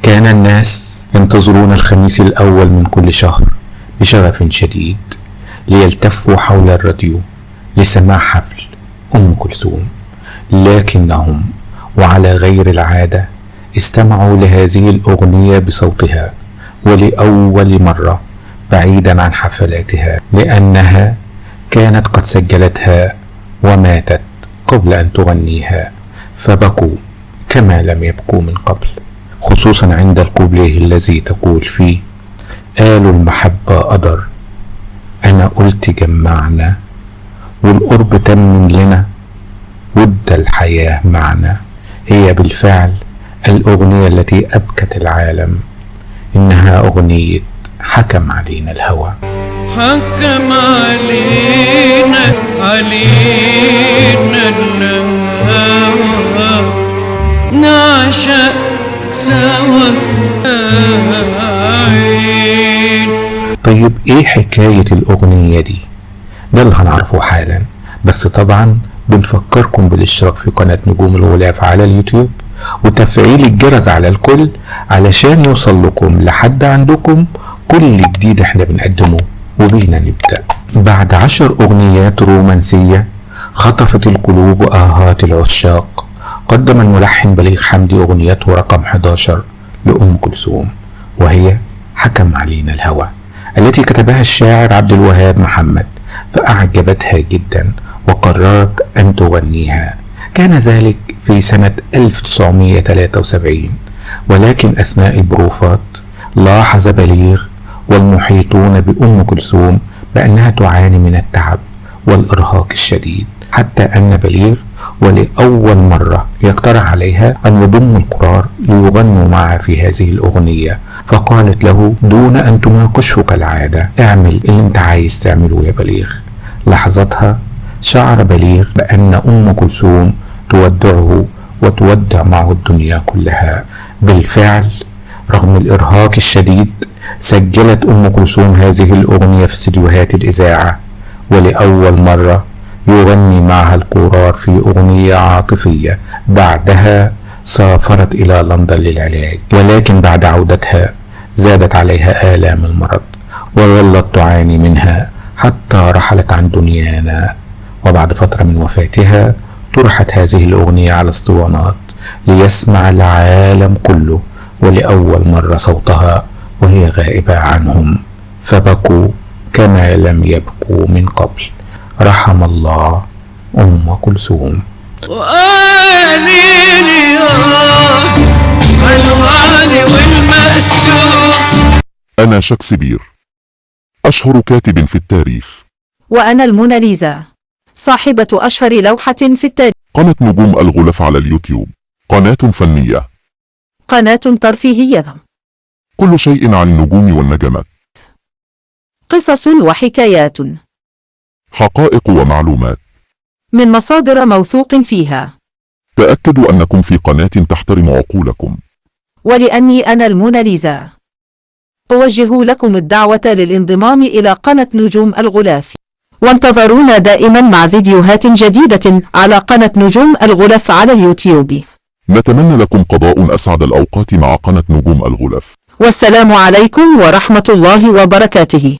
كان الناس ينتظرون الخميس الأول من كل شهر بشغف شديد ليلتفوا حول الراديو لسماع حفل أم كلثوم، لكنهم وعلى غير العادة استمعوا لهذه الأغنية بصوتها ولأول مرة بعيدا عن حفلاتها، لأنها كانت قد سجلتها وماتت قبل أن تغنيها، فبكوا كما لم يبكوا من قبل، خصوصا عند الكوبليه الذي تقول فيه: قالوا المحبة قدر، أنا قلت جمعنا، والقرب تمن لنا، ود الحياة معنا. هي بالفعل الأغنية التي أبكت العالم، إنها أغنية حكم علينا الهوى. حكم علينا الهوى نعشق سوا. طيب ايه حكاية الأغنية دي؟ ده اللي هنعرفه حالا، بس طبعا بنفكركم بالاشتراك في قناة نجوم الغلاف على اليوتيوب وتفعيل الجرس على الكل علشان يوصل لكم لحد عندكم كل جديد احنا بنقدمه. وبينا نبدأ. بعد 10 أغنيات رومانسية خطفت القلوب وآهات العشاق، قدم الملحن بليغ حمدي أغنيته رقم 11 لأم كلثوم، وهي حكم علينا الهوى، التي كتبها الشاعر عبد الوهاب محمد، فأعجبتها جدا وقررت أن تغنيها. كان ذلك في سنة 1973، ولكن أثناء البروفات لاحظ بليغ والمحيطون بأم كلثوم بأنها تعاني من التعب والإرهاق الشديد، حتى أن بليغ ولأول مرة يقترح عليها أن يضم الكرار ليغنوا معها في هذه الأغنية، فقالت له دون أن تناقشه كالعادة: اعمل اللي انت عايز تعمله يا بليغ. لحظتها شعر بليغ بأن أم كلثوم تودعه وتودع معه الدنيا كلها. بالفعل رغم الإرهاق الشديد سجلت أم كلثوم هذه الأغنية في استديوهات الإذاعة، ولأول مرة يغني معها الكورار في أغنية عاطفية. بعدها سافرت إلى لندن للعلاج، ولكن بعد عودتها زادت عليها آلام المرض وظلت تعاني منها حتى رحلت عن دنيانا. وبعد فترة من وفاتها طرحت هذه الأغنية على اسطوانات ليسمع العالم كله ولأول مرة صوتها وهي غائبة عنهم، فبكوا كما لم يبكوا من قبل. رحم الله أم كلثوم. أنا شكسبير، أشهر كاتب في التاريخ. وأنا الموناليزا، صاحبة أشهر لوحة في التاريخ. قناة نجوم الغلاف على اليوتيوب قناة فنية، قناة ترفيهية، كل شيء عن النجوم والنجمات، قصص وحكايات، حقائق ومعلومات من مصادر موثوق فيها. تأكدوا أنكم في قناة تحترم عقولكم. ولأني أنا الموناليزا أوجه لكم الدعوة للانضمام إلى قناة نجوم الغلاف، وانتظرونا دائما مع فيديوهات جديدة على قناة نجوم الغلاف على اليوتيوب. نتمنى لكم قضاء أسعد الأوقات مع قناة نجوم الغلاف، والسلام عليكم ورحمة الله وبركاته.